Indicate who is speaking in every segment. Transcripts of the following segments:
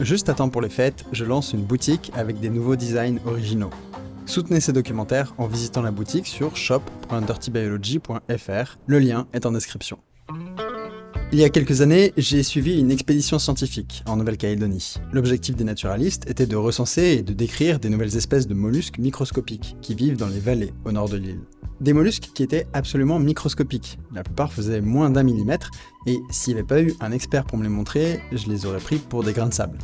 Speaker 1: Juste à temps pour les fêtes, je lance une boutique avec des nouveaux designs originaux. Soutenez ces documentaires en visitant la boutique sur shop.dirtybiology.fr, le lien est en description. Il y a quelques années, j'ai suivi une expédition scientifique en Nouvelle-Calédonie. L'objectif des naturalistes était de recenser et de décrire des nouvelles espèces de mollusques microscopiques qui vivent dans les vallées au nord de l'île. Des mollusques qui étaient absolument microscopiques. La plupart faisaient moins d'1 millimètre, et s'il n'y avait pas eu un expert pour me les montrer, je les aurais pris pour des grains de sable.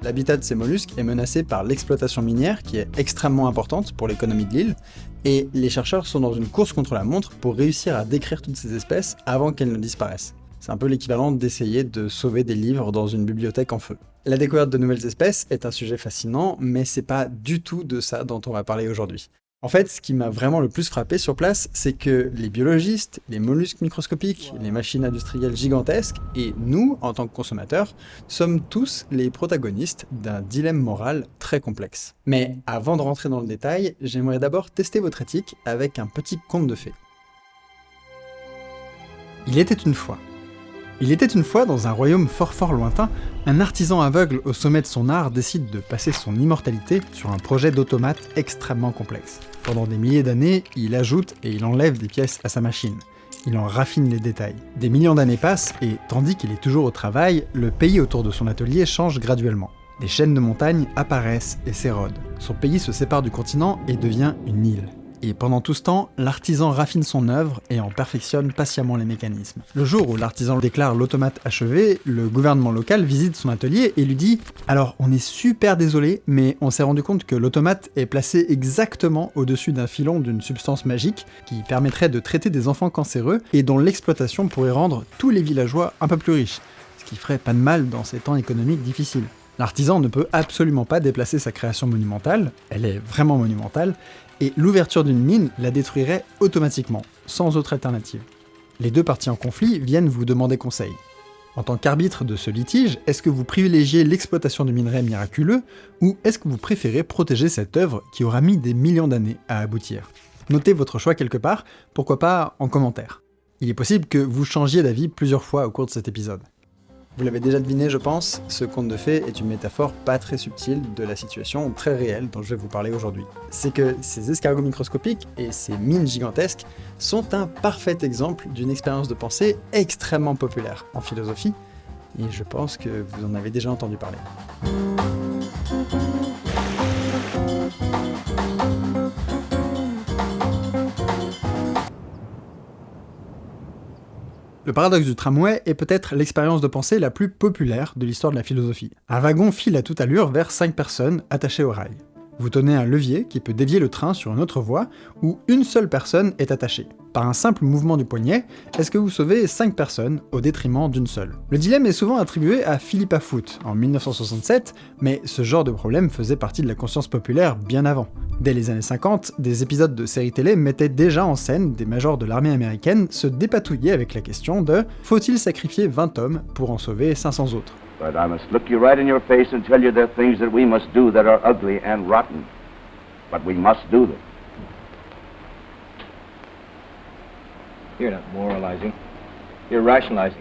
Speaker 1: L'habitat de ces mollusques est menacé par l'exploitation minière qui est extrêmement importante pour l'économie de l'île, et les chercheurs sont dans une course contre la montre pour réussir à décrire toutes ces espèces avant qu'elles ne disparaissent. C'est un peu l'équivalent d'essayer de sauver des livres dans une bibliothèque en feu. La découverte de nouvelles espèces est un sujet fascinant, mais c'est pas du tout de ça dont on va parler aujourd'hui. En fait, ce qui m'a vraiment le plus frappé sur place, c'est que les biologistes, les mollusques microscopiques, les machines industrielles gigantesques, et nous, en tant que consommateurs, sommes tous les protagonistes d'un dilemme moral très complexe. Mais avant de rentrer dans le détail, j'aimerais d'abord tester votre éthique avec un petit conte de fées. Il était une fois, dans un royaume fort lointain, un artisan aveugle au sommet de son art décide de passer son immortalité sur un projet d'automate extrêmement complexe. Pendant des milliers d'années, il ajoute et il enlève des pièces à sa machine. Il en raffine les détails. Des millions d'années passent et, tandis qu'il est toujours au travail, le pays autour de son atelier change graduellement. Des chaînes de montagnes apparaissent et s'érodent. Son pays se sépare du continent et devient une île. Et pendant tout ce temps, l'artisan raffine son œuvre et en perfectionne patiemment les mécanismes. Le jour où l'artisan déclare l'automate achevé, le gouvernement local visite son atelier et lui dit « Alors, on est super désolé, mais on s'est rendu compte que l'automate est placé exactement au-dessus d'un filon d'une substance magique qui permettrait de traiter des enfants cancéreux et dont l'exploitation pourrait rendre tous les villageois un peu plus riches, ce qui ferait pas de mal dans ces temps économiques difficiles. » L'artisan ne peut absolument pas déplacer sa création monumentale, elle est vraiment monumentale, et l'ouverture d'une mine la détruirait automatiquement, sans autre alternative. Les deux parties en conflit viennent vous demander conseil. En tant qu'arbitre de ce litige, est-ce que vous privilégiez l'exploitation de minerais miraculeux, ou est-ce que vous préférez protéger cette œuvre qui aura mis des millions d'années à aboutir ? Notez votre choix quelque part, pourquoi pas en commentaire. Il est possible que vous changiez d'avis plusieurs fois au cours de cet épisode. Vous l'avez déjà deviné, je pense, ce conte de fées est une métaphore pas très subtile de la situation très réelle dont je vais vous parler aujourd'hui. C'est que ces escargots microscopiques et ces mines gigantesques sont un parfait exemple d'une expérience de pensée extrêmement populaire en philosophie, et je pense que vous en avez déjà entendu parler. Le paradoxe du tramway est peut-être l'expérience de pensée la plus populaire de l'histoire de la philosophie. Un wagon file à toute allure vers 5 personnes attachées au rail. Vous tenez un levier qui peut dévier le train sur une autre voie où une seule personne est attachée. Par un simple mouvement du poignet, est-ce que vous sauvez 5 personnes au détriment d'une seule ? Le dilemme est souvent attribué à Philippa Foot en 1967, mais ce genre de problème faisait partie de la conscience populaire bien avant. Dès les années 50, des épisodes de séries télé mettaient déjà en scène des majors de l'armée américaine se dépatouiller avec la question de « Faut-il sacrifier 20 hommes pour en sauver 500 autres ?»
Speaker 2: But I must look you right in your face and tell you there are things that we must do that are ugly and rotten. But we must do them.
Speaker 3: You're not moralizing. You're rationalizing.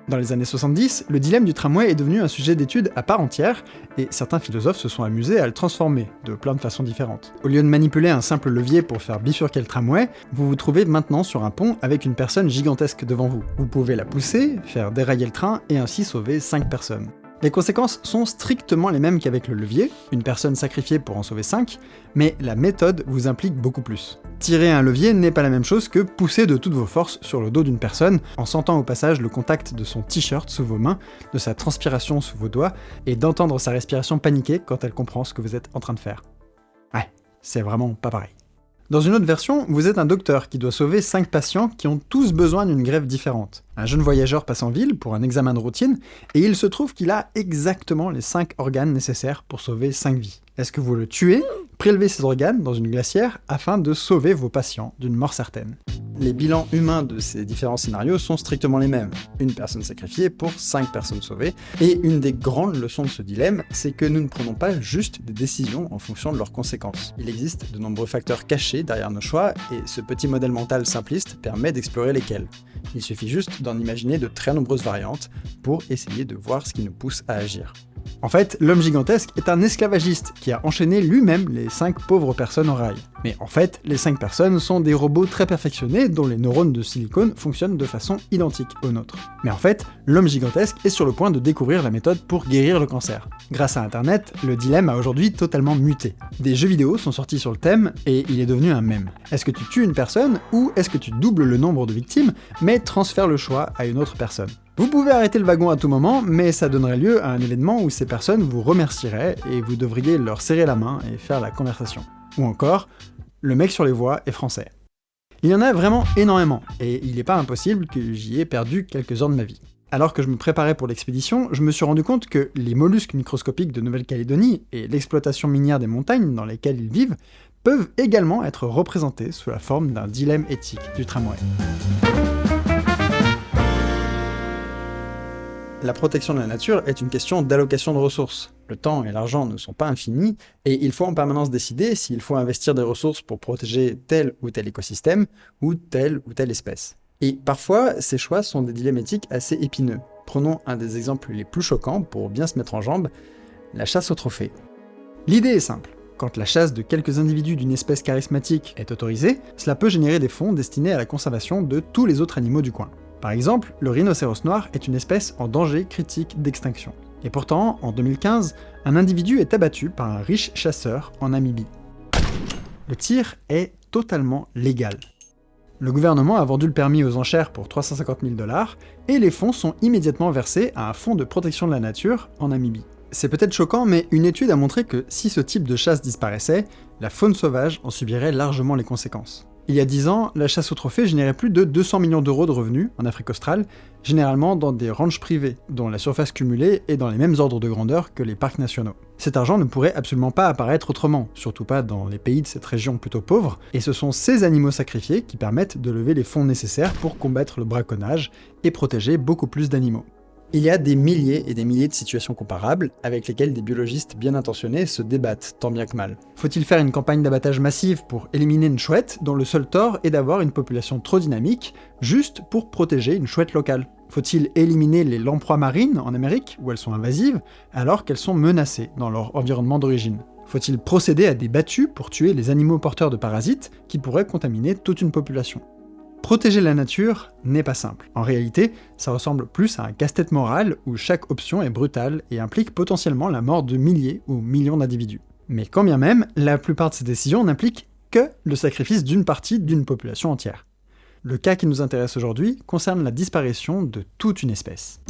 Speaker 1: Dans les années 70, le dilemme du tramway est devenu un sujet d'étude à part entière, et certains philosophes se sont amusés à le transformer, de plein de façons différentes. Au lieu de manipuler un simple levier pour faire bifurquer le tramway, vous vous trouvez maintenant sur un pont avec une personne gigantesque devant vous. Vous pouvez la pousser, faire dérailler le train, et ainsi sauver 5 personnes. Les conséquences sont strictement les mêmes qu'avec le levier, une personne sacrifiée pour en sauver 5, mais la méthode vous implique beaucoup plus. Tirer un levier n'est pas la même chose que pousser de toutes vos forces sur le dos d'une personne, en sentant au passage le contact de son t-shirt sous vos mains, de sa transpiration sous vos doigts, et d'entendre sa respiration paniquée quand elle comprend ce que vous êtes en train de faire. Ouais, c'est vraiment pas pareil. Dans une autre version, vous êtes un docteur qui doit sauver 5 patients qui ont tous besoin d'une greffe différente. Un jeune voyageur passe en ville pour un examen de routine, et il se trouve qu'il a exactement les 5 organes nécessaires pour sauver 5 vies. Est-ce que vous le tuez, Prélevez ces organes dans une glacière afin de sauver vos patients d'une mort certaine. Les bilans humains de ces différents scénarios sont strictement les mêmes. Une personne sacrifiée pour 5 personnes sauvées. Et une des grandes leçons de ce dilemme, c'est que nous ne prenons pas juste des décisions en fonction de leurs conséquences. Il existe de nombreux facteurs cachés derrière nos choix, et ce petit modèle mental simpliste permet d'explorer lesquels. Il suffit juste d'en imaginer de très nombreuses variantes pour essayer de voir ce qui nous pousse à agir. En fait, l'homme gigantesque est un esclavagiste qui a enchaîné lui-même les 5 pauvres personnes en rail. Mais en fait, les 5 personnes sont des robots très perfectionnés dont les neurones de silicone fonctionnent de façon identique aux nôtres. Mais en fait, l'homme gigantesque est sur le point de découvrir la méthode pour guérir le cancer. Grâce à Internet, le dilemme a aujourd'hui totalement muté. Des jeux vidéo sont sortis sur le thème et il est devenu un mème. Est-ce que tu tues une personne ou est-ce que tu doubles le nombre de victimes mais transfères le choix à une autre personne ? Vous pouvez arrêter le wagon à tout moment, mais ça donnerait lieu à un événement où ces personnes vous remercieraient et vous devriez leur serrer la main et faire la conversation. Ou encore, le mec sur les voies est français. Il y en a vraiment énormément, et il n'est pas impossible que j'y ai perdu quelques heures de ma vie. Alors que je me préparais pour l'expédition, je me suis rendu compte que les mollusques microscopiques de Nouvelle-Calédonie et l'exploitation minière des montagnes dans lesquelles ils vivent peuvent également être représentés sous la forme d'un dilemme éthique du tramway. La protection de la nature est une question d'allocation de ressources. Le temps et l'argent ne sont pas infinis, et il faut en permanence décider s'il faut investir des ressources pour protéger tel ou tel écosystème, ou telle espèce. Et parfois, ces choix sont des dilemmes éthiques assez épineux. Prenons un des exemples les plus choquants pour bien se mettre en jambe, la chasse au trophée. L'idée est simple. Quand la chasse de quelques individus d'une espèce charismatique est autorisée, cela peut générer des fonds destinés à la conservation de tous les autres animaux du coin. Par exemple, le rhinocéros noir est une espèce en danger critique d'extinction. Et pourtant, en 2015, un individu est abattu par un riche chasseur en Namibie. Le tir est totalement légal. Le gouvernement a vendu le permis aux enchères pour 350 000 $, et les fonds sont immédiatement versés à un fonds de protection de la nature en Namibie. C'est peut-être choquant, mais une étude a montré que si ce type de chasse disparaissait, la faune sauvage en subirait largement les conséquences. Il y a 10 ans, la chasse au trophée générait plus de 200 millions d'euros de revenus en Afrique australe, généralement dans des ranchs privés, dont la surface cumulée est dans les mêmes ordres de grandeur que les parcs nationaux. Cet argent ne pourrait absolument pas apparaître autrement, surtout pas dans les pays de cette région plutôt pauvre, et ce sont ces animaux sacrifiés qui permettent de lever les fonds nécessaires pour combattre le braconnage et protéger beaucoup plus d'animaux. Il y a des milliers et des milliers de situations comparables avec lesquelles des biologistes bien intentionnés se débattent, tant bien que mal. Faut-il faire une campagne d'abattage massive pour éliminer une chouette dont le seul tort est d'avoir une population trop dynamique, juste pour protéger une chouette locale ? Faut-il éliminer les lamproies marines en Amérique, où elles sont invasives, alors qu'elles sont menacées dans leur environnement d'origine ? Faut-il procéder à des battues pour tuer les animaux porteurs de parasites qui pourraient contaminer toute une population ? Protéger la nature n'est pas simple. En réalité, ça ressemble plus à un casse-tête moral où chaque option est brutale et implique potentiellement la mort de milliers ou millions d'individus. Mais quand bien même, la plupart de ces décisions n'impliquent que le sacrifice d'une partie d'une population entière. Le cas qui nous intéresse aujourd'hui concerne la disparition de toute une espèce.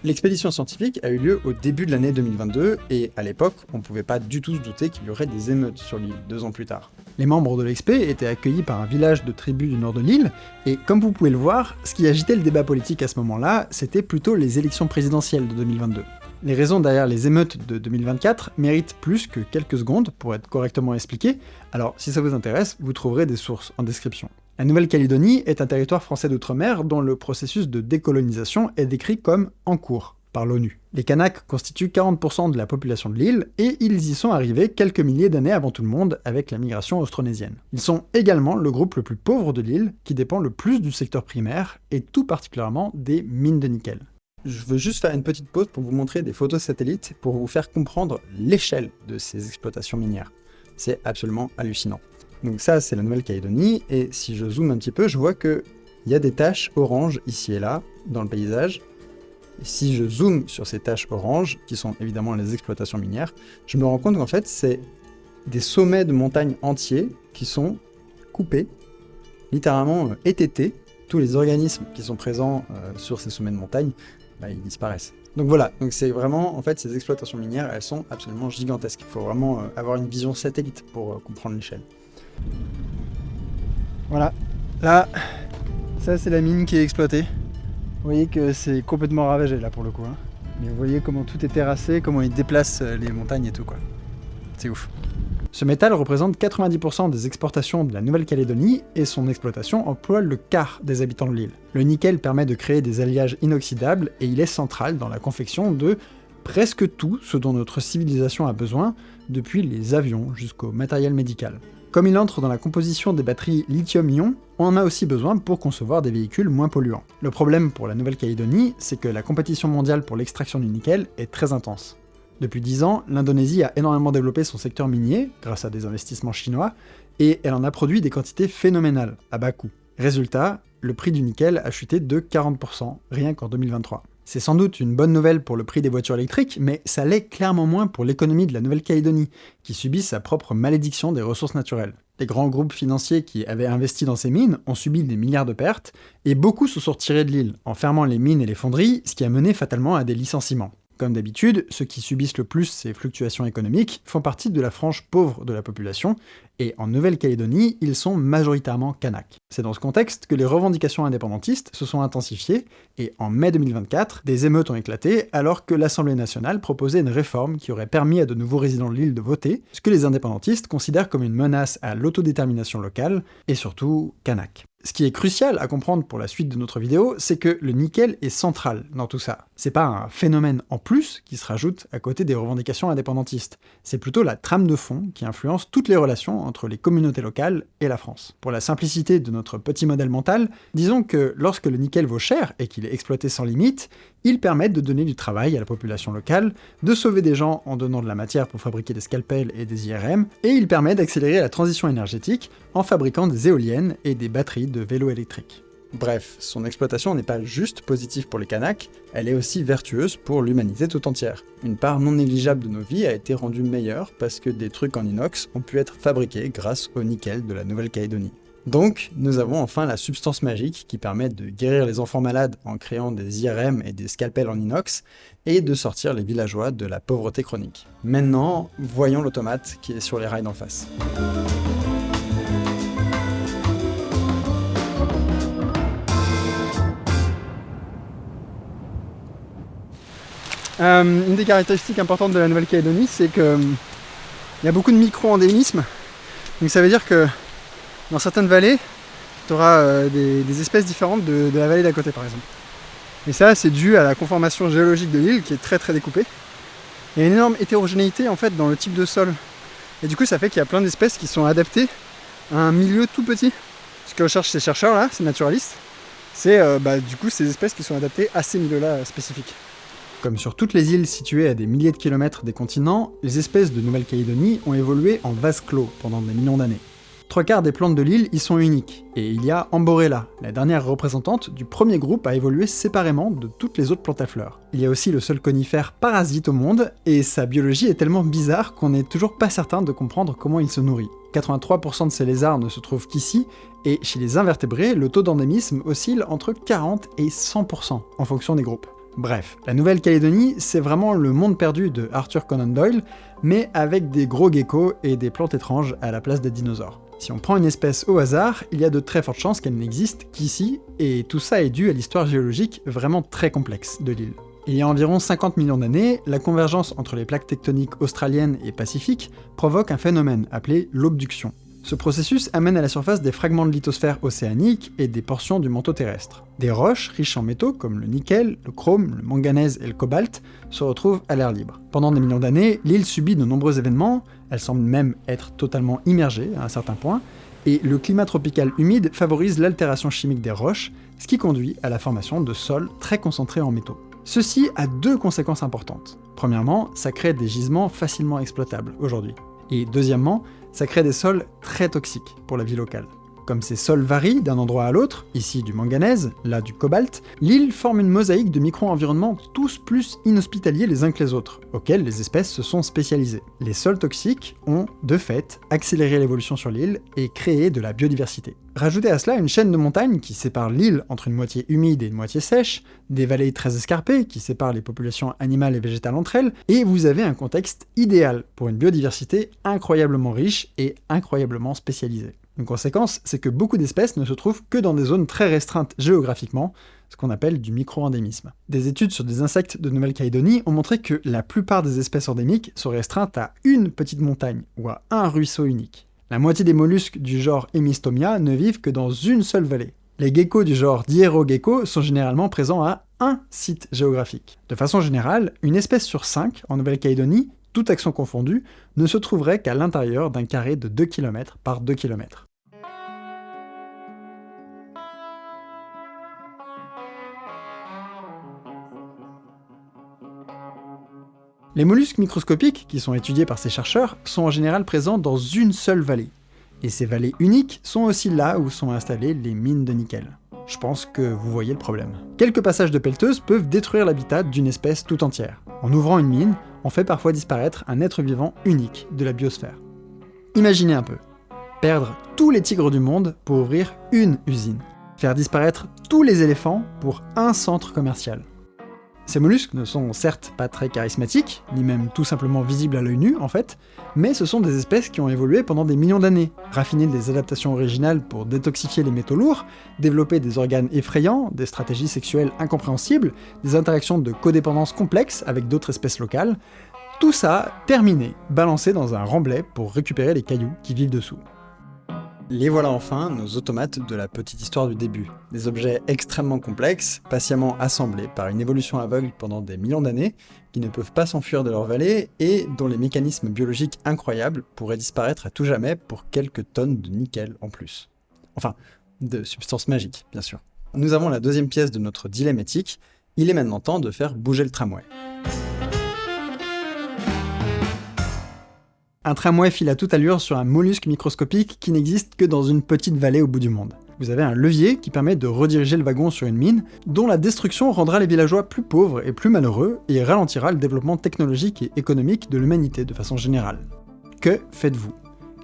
Speaker 1: L'expédition scientifique a eu lieu au début de l'année 2022, et à l'époque, on ne pouvait pas du tout se douter qu'il y aurait des émeutes sur l'île 2 ans plus tard. Les membres de l'expé étaient accueillis par un village de tribus du nord de l'île, et comme vous pouvez le voir, ce qui agitait le débat politique à ce moment-là, c'était plutôt les élections présidentielles de 2022. Les raisons derrière les émeutes de 2024 méritent plus que quelques secondes pour être correctement expliquées, alors si ça vous intéresse, vous trouverez des sources en description. La Nouvelle-Calédonie est un territoire français d'outre-mer dont le processus de décolonisation est décrit comme en cours par l'ONU. Les Kanaks constituent 40% de la population de l'île, et ils y sont arrivés quelques milliers d'années avant tout le monde avec la migration austronésienne. Ils sont également le groupe le plus pauvre de l'île, qui dépend le plus du secteur primaire, et tout particulièrement des mines de nickel. Je veux juste faire une petite pause pour vous montrer des photos satellites pour vous faire comprendre l'échelle de ces exploitations minières. C'est absolument hallucinant. Donc ça, c'est la Nouvelle-Calédonie, et si je zoome un petit peu, je vois qu'il y a des taches oranges ici et là, dans le paysage. Et si je zoome sur ces taches oranges, qui sont évidemment les exploitations minières, je me rends compte qu'en fait, c'est des sommets de montagnes entiers qui sont coupés, littéralement étêtés. Tous les organismes qui sont présents sur ces sommets de montagne, ils disparaissent. Donc voilà, donc c'est vraiment, en fait, ces exploitations minières, elles sont absolument gigantesques. Il faut vraiment avoir une vision satellite pour comprendre l'échelle. Voilà, là, ça c'est la mine qui est exploitée. Vous voyez que c'est complètement ravagé là pour le coup. Mais vous voyez comment tout est terrassé, comment ils déplacent les montagnes et tout, quoi. C'est ouf. Ce métal représente 90% des exportations de la Nouvelle-Calédonie et son exploitation emploie le quart des habitants de l'île. Le nickel permet de créer des alliages inoxydables et il est central dans la confection de presque tout ce dont notre civilisation a besoin, depuis les avions jusqu'au matériel médical. Comme il entre dans la composition des batteries lithium-ion, on en a aussi besoin pour concevoir des véhicules moins polluants. Le problème pour la Nouvelle-Calédonie, c'est que la compétition mondiale pour l'extraction du nickel est très intense. Depuis 10 ans, l'Indonésie a énormément développé son secteur minier, grâce à des investissements chinois, et elle en a produit des quantités phénoménales, à bas coût. Résultat, le prix du nickel a chuté de 40%, rien qu'en 2023. C'est sans doute une bonne nouvelle pour le prix des voitures électriques, mais ça l'est clairement moins pour l'économie de la Nouvelle-Calédonie, qui subit sa propre malédiction des ressources naturelles. Les grands groupes financiers qui avaient investi dans ces mines ont subi des milliards de pertes, et beaucoup se sont retirés de l'île, en fermant les mines et les fonderies, ce qui a mené fatalement à des licenciements. Comme d'habitude, ceux qui subissent le plus ces fluctuations économiques font partie de la frange pauvre de la population, et en Nouvelle-Calédonie, ils sont majoritairement Kanaks. C'est dans ce contexte que les revendications indépendantistes se sont intensifiées, et en mai 2024, des émeutes ont éclaté alors que l'Assemblée nationale proposait une réforme qui aurait permis à de nouveaux résidents de l'île de voter, ce que les indépendantistes considèrent comme une menace à l'autodétermination locale, et surtout Kanak. Ce qui est crucial à comprendre pour la suite de notre vidéo, c'est que le nickel est central dans tout ça. C'est pas un phénomène en plus qui se rajoute à côté des revendications indépendantistes, c'est plutôt la trame de fond qui influence toutes les relations entre les communautés locales et la France. Pour la simplicité de notre petit modèle mental, disons que lorsque le nickel vaut cher et qu'il est exploité sans limite, il permet de donner du travail à la population locale, de sauver des gens en donnant de la matière pour fabriquer des scalpels et des IRM, et il permet d'accélérer la transition énergétique en fabriquant des éoliennes et des batteries de vélos électriques. Bref, son exploitation n'est pas juste positive pour les Kanaks, elle est aussi vertueuse pour l'humanité tout entière. Une part non négligeable de nos vies a été rendue meilleure parce que des trucs en inox ont pu être fabriqués grâce au nickel de la Nouvelle-Calédonie. Donc, nous avons enfin la substance magique qui permet de guérir les enfants malades en créant des IRM et des scalpels en inox, et de sortir les villageois de la pauvreté chronique. Maintenant, voyons l'automate qui est sur les rails d'en face. Une des caractéristiques importantes de la Nouvelle-Calédonie, c'est qu'il y a beaucoup de micro-endémismes. Donc ça veut dire que dans certaines vallées, tu auras des espèces différentes de la vallée d'à côté, par exemple. Et ça, c'est dû à la conformation géologique de l'île, qui est très très découpée. Il y a une énorme hétérogénéité en fait dans le type de sol. Et du coup, ça fait qu'il y a plein d'espèces qui sont adaptées à un milieu tout petit. Ce que recherchent ces chercheurs là, ces naturalistes, c'est du coup ces espèces qui sont adaptées à ces milieux-là spécifiques. Comme sur toutes les îles situées à des milliers de kilomètres des continents, les espèces de Nouvelle-Calédonie ont évolué en vase clos pendant des millions d'années. 3/4 des plantes de l'île y sont uniques, et il y a Amborella, la dernière représentante du premier groupe à évoluer séparément de toutes les autres plantes à fleurs. Il y a aussi le seul conifère parasite au monde, et sa biologie est tellement bizarre qu'on n'est toujours pas certain de comprendre comment il se nourrit. 83% de ces lézards ne se trouvent qu'ici, et chez les invertébrés, le taux d'endémisme oscille entre 40 et 100% en fonction des groupes. Bref, la Nouvelle-Calédonie, c'est vraiment le monde perdu de Arthur Conan Doyle, mais avec des gros geckos et des plantes étranges à la place des dinosaures. Si on prend une espèce au hasard, il y a de très fortes chances qu'elle n'existe qu'ici, et tout ça est dû à l'histoire géologique vraiment très complexe de l'île. Il y a environ 50 millions d'années, la convergence entre les plaques tectoniques australiennes et pacifiques provoque un phénomène appelé l'obduction. Ce processus amène à la surface des fragments de lithosphère océanique et des portions du manteau terrestre. Des roches riches en métaux comme le nickel, le chrome, le manganèse et le cobalt se retrouvent à l'air libre. Pendant des millions d'années, l'île subit de nombreux événements, elle semble même être totalement immergée à un certain point, et le climat tropical humide favorise l'altération chimique des roches, ce qui conduit à la formation de sols très concentrés en métaux. Ceci a deux conséquences importantes. Premièrement, ça crée des gisements facilement exploitables aujourd'hui. Et deuxièmement, ça crée des sols très toxiques pour la vie locale. Comme ces sols varient d'un endroit à l'autre, ici du manganèse, là du cobalt, l'île forme une mosaïque de micro-environnements tous plus inhospitaliers les uns que les autres, auxquels les espèces se sont spécialisées. Les sols toxiques ont, de fait, accéléré l'évolution sur l'île et créé de la biodiversité. Rajoutez à cela une chaîne de montagnes qui sépare l'île entre une moitié humide et une moitié sèche, des vallées très escarpées qui séparent les populations animales et végétales entre elles, et vous avez un contexte idéal pour une biodiversité incroyablement riche et incroyablement spécialisée. Une conséquence, c'est que beaucoup d'espèces ne se trouvent que dans des zones très restreintes géographiquement, ce qu'on appelle du micro-endémisme. Des études sur des insectes de Nouvelle-Calédonie ont montré que la plupart des espèces endémiques sont restreintes à une petite montagne ou à un ruisseau unique. La moitié des mollusques du genre Hemistomia ne vivent que dans une seule vallée. Les geckos du genre Dierogecko sont généralement présents à un site géographique. De façon générale, une espèce sur 5 en Nouvelle-Calédonie, toute action confondue, ne se trouverait qu'à l'intérieur d'un carré de 2 km par 2 km. Les mollusques microscopiques, qui sont étudiés par ces chercheurs, sont en général présents dans une seule vallée. Et ces vallées uniques sont aussi là où sont installées les mines de nickel. Je pense que vous voyez le problème. Quelques passages de pelleteuse peuvent détruire l'habitat d'une espèce tout entière. En ouvrant une mine, on fait parfois disparaître un être vivant unique de la biosphère. Imaginez un peu. Perdre tous les tigres du monde pour ouvrir une usine. Faire disparaître tous les éléphants pour un centre commercial. Ces mollusques ne sont certes pas très charismatiques, ni même tout simplement visibles à l'œil nu en fait, mais ce sont des espèces qui ont évolué pendant des millions d'années, raffiné des adaptations originales pour détoxifier les métaux lourds, développer des organes effrayants, des stratégies sexuelles incompréhensibles, des interactions de codépendance complexes avec d'autres espèces locales, tout ça terminé, balancé dans un remblai pour récupérer les cailloux qui vivent dessous. Les voilà enfin, nos automates de la petite histoire du début. Des objets extrêmement complexes, patiemment assemblés par une évolution aveugle pendant des millions d'années, qui ne peuvent pas s'enfuir de leur vallée et dont les mécanismes biologiques incroyables pourraient disparaître à tout jamais pour quelques tonnes de nickel en plus. Enfin, de substances magiques, bien sûr. Nous avons la deuxième pièce de notre dilemme éthique, il est maintenant temps de faire bouger le tramway. Un tramway file à toute allure sur un mollusque microscopique qui n'existe que dans une petite vallée au bout du monde. Vous avez un levier qui permet de rediriger le wagon sur une mine, dont la destruction rendra les villageois plus pauvres et plus malheureux, et ralentira le développement technologique et économique de l'humanité de façon générale. Que faites-vous ?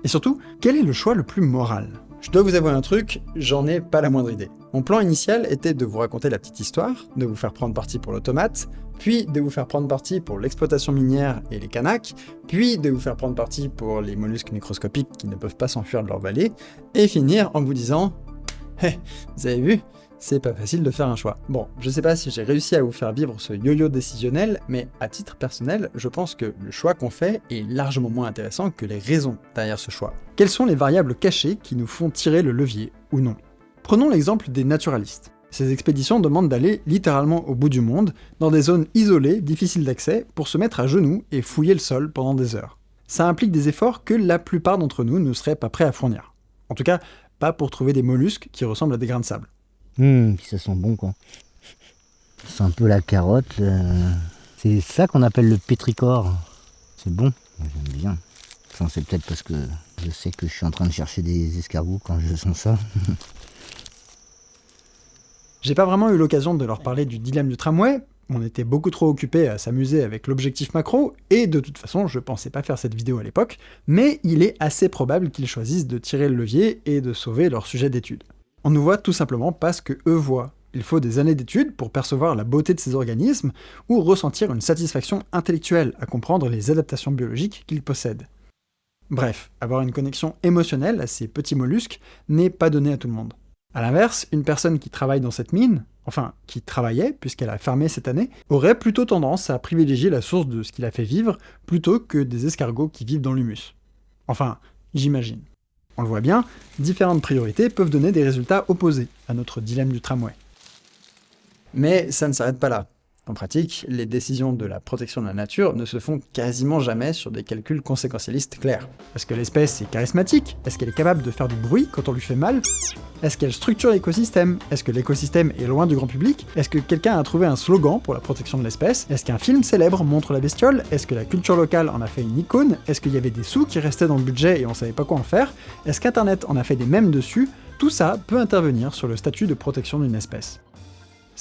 Speaker 1: Et surtout, quel est le choix le plus moral ? Je dois vous avouer un truc, j'en ai pas la moindre idée. Mon plan initial était de vous raconter la petite histoire, de vous faire prendre parti pour l'automate, puis de vous faire prendre parti pour l'exploitation minière et les canaques, puis de vous faire prendre parti pour les mollusques microscopiques qui ne peuvent pas s'enfuir de leur vallée, et finir en vous disant « Hé, vous avez vu ? C'est pas facile de faire un choix. » Bon, je sais pas si j'ai réussi à vous faire vivre ce yo-yo décisionnel, mais à titre personnel, je pense que le choix qu'on fait est largement moins intéressant que les raisons derrière ce choix. Quelles sont les variables cachées qui nous font tirer le levier, ou non ? Prenons l'exemple des naturalistes. Ces expéditions demandent d'aller littéralement au bout du monde, dans des zones isolées, difficiles d'accès, pour se mettre à genoux et fouiller le sol pendant des heures. Ça implique des efforts que la plupart d'entre nous ne seraient pas prêts à fournir. En tout cas, pas pour trouver des mollusques qui ressemblent à des grains de sable.
Speaker 4: Ça sent bon quoi. C'est un peu la carotte. C'est ça qu'on appelle le pétrichor. C'est bon, j'aime bien. Enfin, c'est peut-être parce que je sais que je suis en train de chercher des escargots quand je sens ça.
Speaker 1: J'ai pas vraiment eu l'occasion de leur parler du dilemme du tramway, on était beaucoup trop occupés à s'amuser avec l'objectif macro, et de toute façon je pensais pas faire cette vidéo à l'époque, mais il est assez probable qu'ils choisissent de tirer le levier et de sauver leur sujet d'étude. On nous voit tout simplement pas ce que eux voient. Il faut des années d'études pour percevoir la beauté de ces organismes, ou ressentir une satisfaction intellectuelle à comprendre les adaptations biologiques qu'ils possèdent. Bref, avoir une connexion émotionnelle à ces petits mollusques n'est pas donné à tout le monde. A l'inverse, une personne qui travaille dans cette mine, enfin, qui travaillait, puisqu'elle a fermé cette année, aurait plutôt tendance à privilégier la source de ce qui la fait vivre, plutôt que des escargots qui vivent dans l'humus. Enfin, j'imagine. On le voit bien, différentes priorités peuvent donner des résultats opposés à notre dilemme du tramway. Mais ça ne s'arrête pas là. En pratique, les décisions de la protection de la nature ne se font quasiment jamais sur des calculs conséquentialistes clairs. Est-ce que l'espèce est charismatique ? Est-ce qu'elle est capable de faire du bruit quand on lui fait mal ? Est-ce qu'elle structure l'écosystème ? Est-ce que l'écosystème est loin du grand public ? Est-ce que quelqu'un a trouvé un slogan pour la protection de l'espèce ? Est-ce qu'un film célèbre montre la bestiole ? Est-ce que la culture locale en a fait une icône ? Est-ce qu'il y avait des sous qui restaient dans le budget et on savait pas quoi en faire ? Est-ce qu'Internet en a fait des mèmes dessus ? Tout ça peut intervenir sur le statut de protection d'une espèce.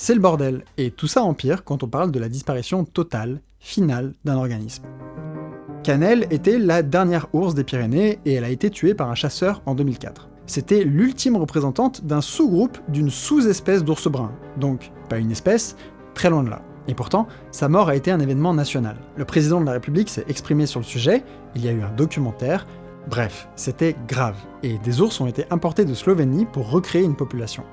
Speaker 1: C'est le bordel, et tout ça empire quand on parle de la disparition totale, finale, d'un organisme. Cannelle était la dernière ours des Pyrénées, et elle a été tuée par un chasseur en 2004. C'était l'ultime représentante d'un sous-groupe d'une sous-espèce d'ours brun, donc pas une espèce, très loin de là. Et pourtant, sa mort a été un événement national. Le président de la République s'est exprimé sur le sujet, il y a eu un documentaire, bref, c'était grave, et des ours ont été importés de Slovénie pour recréer une population.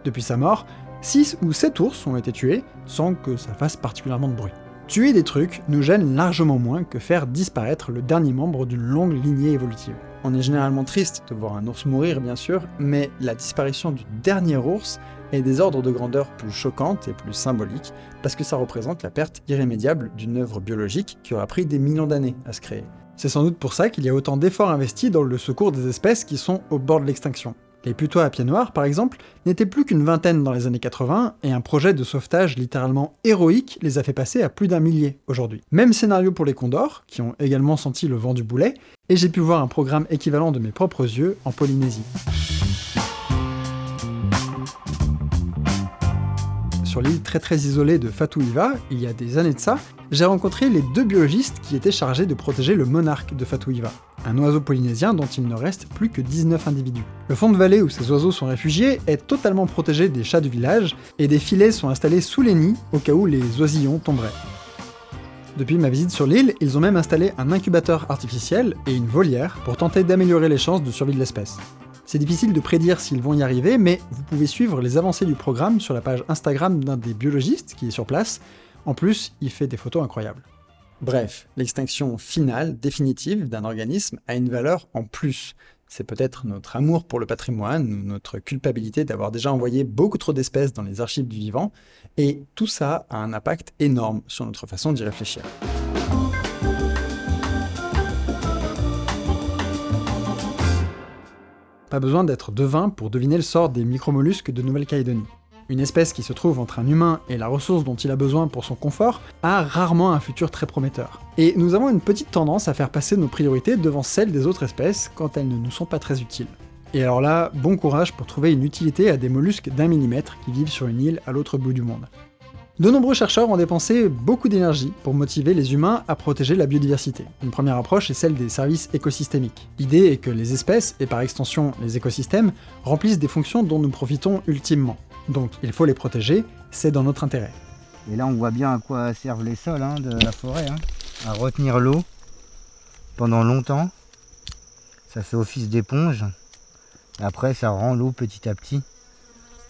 Speaker 1: Depuis sa mort, 6 ou 7 ours ont été tués, sans que ça fasse particulièrement de bruit. Tuer des trucs nous gêne largement moins que faire disparaître le dernier membre d'une longue lignée évolutive. On est généralement triste de voir un ours mourir, bien sûr, mais la disparition du dernier ours est des ordres de grandeur plus choquantes et plus symboliques, parce que ça représente la perte irrémédiable d'une œuvre biologique qui aura pris des millions d'années à se créer. C'est sans doute pour ça qu'il y a autant d'efforts investis dans le secours des espèces qui sont au bord de l'extinction. Les putois à pieds noirs, par exemple, n'étaient plus qu'une vingtaine dans les années 80, et un projet de sauvetage littéralement héroïque les a fait passer à plus d'1 millier aujourd'hui. Même scénario pour les condors, qui ont également senti le vent du boulet, et j'ai pu voir un programme équivalent de mes propres yeux en Polynésie. Sur l'île très isolée de Fatouiva, il y a des années de ça, j'ai rencontré les 2 biologistes qui étaient chargés de protéger le monarque de Fatouiva, un oiseau polynésien dont il ne reste plus que 19 individus. Le fond de vallée où ces oiseaux sont réfugiés est totalement protégé des chats du village, et des filets sont installés sous les nids au cas où les oisillons tomberaient. Depuis ma visite sur l'île, ils ont même installé un incubateur artificiel et une volière pour tenter d'améliorer les chances de survie de l'espèce. C'est difficile de prédire s'ils vont y arriver, mais vous pouvez suivre les avancées du programme sur la page Instagram d'un des biologistes qui est sur place. En plus, il fait des photos incroyables. Bref, l'extinction finale, définitive d'un organisme a une valeur en plus. C'est peut-être notre amour pour le patrimoine ou notre culpabilité d'avoir déjà envoyé beaucoup trop d'espèces dans les archives du vivant, et tout ça a un impact énorme sur notre façon d'y réfléchir. Pas besoin d'être devin pour deviner le sort des micromollusques de Nouvelle-Calédonie. Une espèce qui se trouve entre un humain et la ressource dont il a besoin pour son confort a rarement un futur très prometteur. Et nous avons une petite tendance à faire passer nos priorités devant celles des autres espèces quand elles ne nous sont pas très utiles. Et alors là, bon courage pour trouver une utilité à des mollusques d'1 millimètre qui vivent sur une île à l'autre bout du monde. De nombreux chercheurs ont dépensé beaucoup d'énergie pour motiver les humains à protéger la biodiversité. Une première approche est celle des services écosystémiques. L'idée est que les espèces, et par extension les écosystèmes, remplissent des fonctions dont nous profitons ultimement. Donc il faut les protéger, c'est dans notre intérêt.
Speaker 4: Et là on voit bien à quoi servent les sols de la forêt, à retenir l'eau pendant longtemps. Ça fait office d'éponge. Après ça rend l'eau petit à petit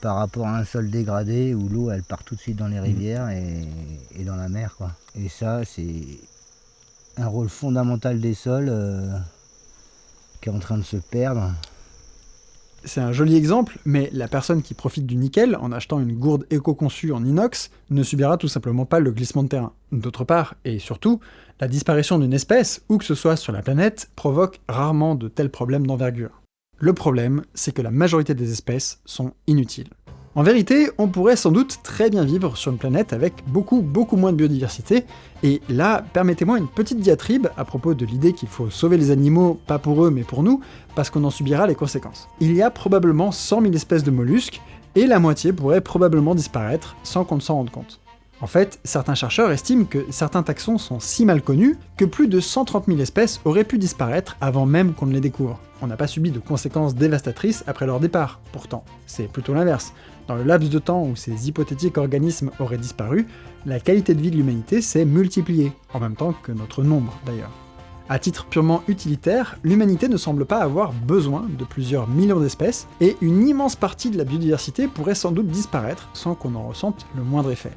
Speaker 4: par rapport à un sol dégradé où l'eau elle part tout de suite dans les rivières et dans la mer, quoi. Et ça c'est un rôle fondamental des sols qui est en train de se perdre.
Speaker 1: C'est un joli exemple, mais la personne qui profite du nickel en achetant une gourde éco-conçue en inox ne subira tout simplement pas le glissement de terrain. D'autre part, et surtout, la disparition d'une espèce, où que ce soit sur la planète, provoque rarement de tels problèmes d'envergure. Le problème, c'est que la majorité des espèces sont inutiles. En vérité, on pourrait sans doute très bien vivre sur une planète avec beaucoup moins de biodiversité, et là, permettez-moi une petite diatribe à propos de l'idée qu'il faut sauver les animaux, pas pour eux mais pour nous, parce qu'on en subira les conséquences. Il y a probablement 100 000 espèces de mollusques, et la moitié pourrait probablement disparaître sans qu'on ne s'en rende compte. En fait, certains chercheurs estiment que certains taxons sont si mal connus que plus de 130 000 espèces auraient pu disparaître avant même qu'on ne les découvre. On n'a pas subi de conséquences dévastatrices après leur départ, pourtant. C'est plutôt l'inverse. Dans le laps de temps où ces hypothétiques organismes auraient disparu, la qualité de vie de l'humanité s'est multipliée, en même temps que notre nombre d'ailleurs. À titre purement utilitaire, l'humanité ne semble pas avoir besoin de plusieurs millions d'espèces, et une immense partie de la biodiversité pourrait sans doute disparaître sans qu'on en ressente le moindre effet.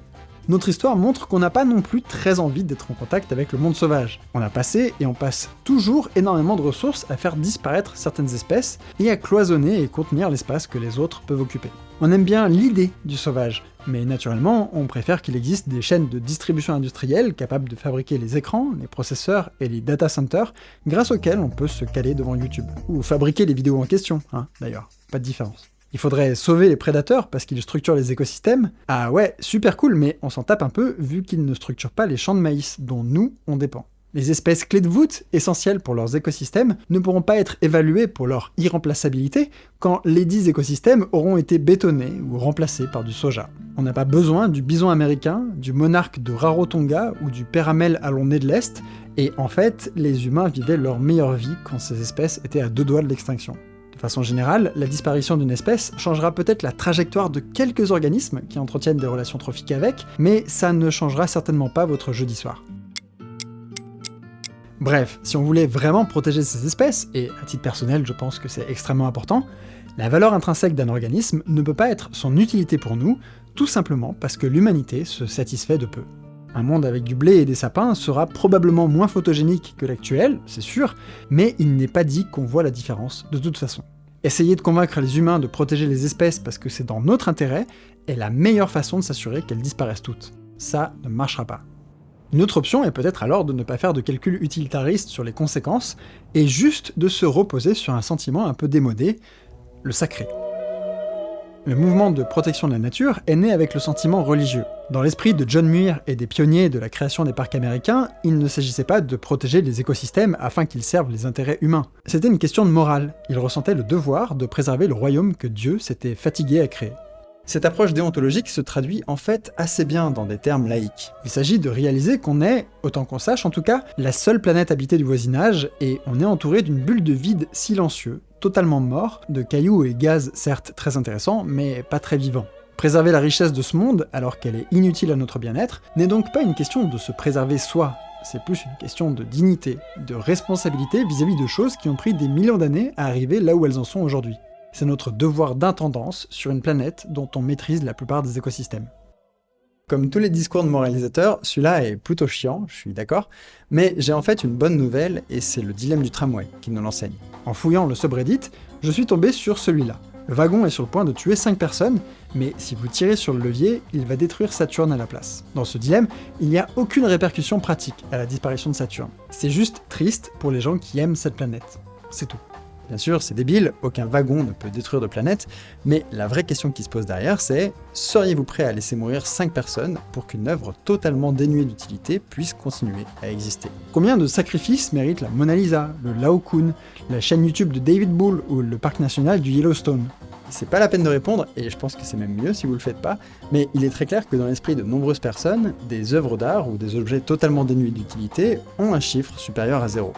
Speaker 1: Notre histoire montre qu'on n'a pas non plus très envie d'être en contact avec le monde sauvage. On a passé et on passe toujours énormément de ressources à faire disparaître certaines espèces et à cloisonner et contenir l'espace que les autres peuvent occuper. On aime bien l'idée du sauvage, mais naturellement on préfère qu'il existe des chaînes de distribution industrielle capables de fabriquer les écrans, les processeurs et les data centers grâce auxquels on peut se caler devant YouTube. Ou fabriquer les vidéos en question, d'ailleurs, pas de différence. Il faudrait sauver les prédateurs parce qu'ils structurent les écosystèmes. Ah ouais, super cool, mais on s'en tape un peu vu qu'ils ne structurent pas les champs de maïs dont nous, on dépend. Les espèces clés de voûte, essentielles pour leurs écosystèmes, ne pourront pas être évaluées pour leur irremplaçabilité quand les 10 écosystèmes auront été bétonnés ou remplacés par du soja. On n'a pas besoin du bison américain, du monarque de Rarotonga ou du péramel allongé de l'Est, et en fait, les humains vivaient leur meilleure vie quand ces espèces étaient à 2 doigts de l'extinction. De façon générale, la disparition d'une espèce changera peut-être la trajectoire de quelques organismes qui entretiennent des relations trophiques avec, mais ça ne changera certainement pas votre jeudi soir. Bref, si on voulait vraiment protéger ces espèces, et à titre personnel je pense que c'est extrêmement important, la valeur intrinsèque d'un organisme ne peut pas être son utilité pour nous, Tout simplement parce que l'humanité se satisfait de peu. Un monde avec du blé et des sapins sera probablement moins photogénique que l'actuel, c'est sûr, mais il n'est pas dit qu'on voit la différence de toute façon. Essayer de convaincre les humains de protéger les espèces parce que c'est dans notre intérêt est la meilleure façon de s'assurer qu'elles disparaissent toutes. Ça ne marchera pas. Une autre option est peut-être alors de ne pas faire de calculs utilitaristes sur les conséquences, et juste de se reposer sur un sentiment un peu démodé, le sacré. Le mouvement de protection de la nature est né avec le sentiment religieux. Dans l'esprit de John Muir et des pionniers de la création des parcs américains, il ne s'agissait pas de protéger les écosystèmes afin qu'ils servent les intérêts humains. C'était une question de morale. Ils ressentaient le devoir de préserver le royaume que Dieu s'était fatigué à créer. Cette approche déontologique se traduit en fait assez bien dans des termes laïques. Il s'agit de réaliser qu'on est, autant qu'on sache en tout cas, la seule planète habitée du voisinage, et on est entouré d'une bulle de vide silencieux, totalement mort, de cailloux et gaz certes très intéressants, mais pas très vivants. Préserver la richesse de ce monde, alors qu'elle est inutile à notre bien-être, n'est donc pas une question de se préserver soi, c'est plus une question de dignité, de responsabilité vis-à-vis de choses qui ont pris des millions d'années à arriver là où elles en sont aujourd'hui. C'est notre devoir d'intendance sur une planète dont on maîtrise la plupart des écosystèmes. Comme tous les discours de moralisateurs, celui-là est plutôt chiant, je suis d'accord, mais j'ai en fait une bonne nouvelle, et c'est le dilemme du tramway qui nous l'enseigne. En fouillant le subreddit, je suis tombé sur celui-là. Le wagon est sur le point de tuer 5 personnes, mais si vous tirez sur le levier, il va détruire Saturne à la place. Dans ce dilemme, il n'y a aucune répercussion pratique à la disparition de Saturne. C'est juste triste pour les gens qui aiment cette planète. C'est tout. Bien sûr, c'est débile, aucun wagon ne peut détruire de planète, mais la vraie question qui se pose derrière, c'est « seriez-vous prêt à laisser mourir 5 personnes pour qu'une œuvre totalement dénuée d'utilité puisse continuer à exister ?» Combien de sacrifices méritent la Mona Lisa, le Laocoon, la chaîne YouTube de David Bull ou le parc national du Yellowstone? C'est pas la peine de répondre, et je pense que c'est même mieux si vous le faites pas, mais il est très clair que dans l'esprit de nombreuses personnes, des œuvres d'art ou des objets totalement dénués d'utilité ont un chiffre supérieur à 0.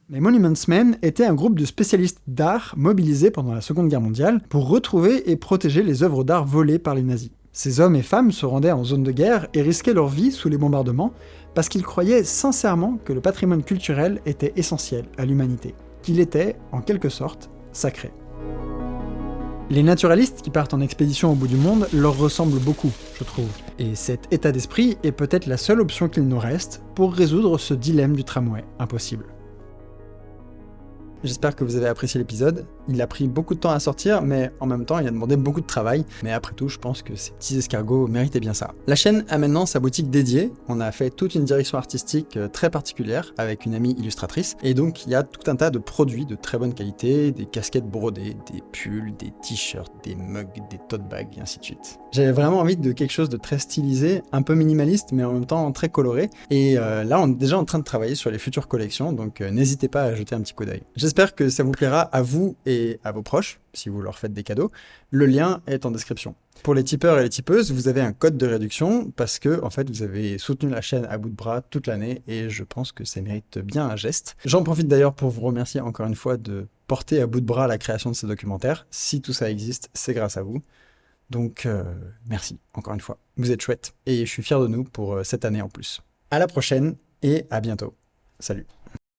Speaker 1: Les Monuments Men étaient un groupe de spécialistes d'art mobilisés pendant la Seconde Guerre mondiale pour retrouver et protéger les œuvres d'art volées par les nazis. Ces hommes et femmes se rendaient en zone de guerre et risquaient leur vie sous les bombardements parce qu'ils croyaient sincèrement que le patrimoine culturel était essentiel à l'humanité, qu'il était, en quelque sorte, sacré. Les naturalistes qui partent en expédition au bout du monde leur ressemblent beaucoup, je trouve, et cet état d'esprit est peut-être la seule option qu'il nous reste pour résoudre ce dilemme du tramway impossible. J'espère que vous avez apprécié l'épisode. Il a pris beaucoup de temps à sortir, mais en même temps, il a demandé beaucoup de travail. Mais après tout, je pense que ces petits escargots méritaient bien ça. La chaîne a maintenant sa boutique dédiée. On a fait toute une direction artistique très particulière avec une amie illustratrice. Et donc, il y a tout un tas de produits de très bonne qualité, des casquettes brodées, des pulls, des t-shirts, des mugs, des tote bags, et ainsi de suite. J'avais vraiment envie de quelque chose de très stylisé, un peu minimaliste, mais en même temps très coloré. Et là, on est déjà en train de travailler sur les futures collections, donc n'hésitez pas à jeter un petit coup d'œil. J'espère que ça vous plaira à vous et à vos proches, si vous leur faites des cadeaux. Le lien est en description. Pour les tipeurs et les tipeuses, vous avez un code de réduction parce que, en fait, vous avez soutenu la chaîne à bout de bras toute l'année et je pense que ça mérite bien un geste. J'en profite d'ailleurs pour vous remercier encore une fois de porter à bout de bras la création de ces documentaires. Si tout ça existe, c'est grâce à vous. Donc, merci, encore une fois. Vous êtes chouettes et je suis fier de nous pour cette année en plus. À la prochaine et à bientôt. Salut.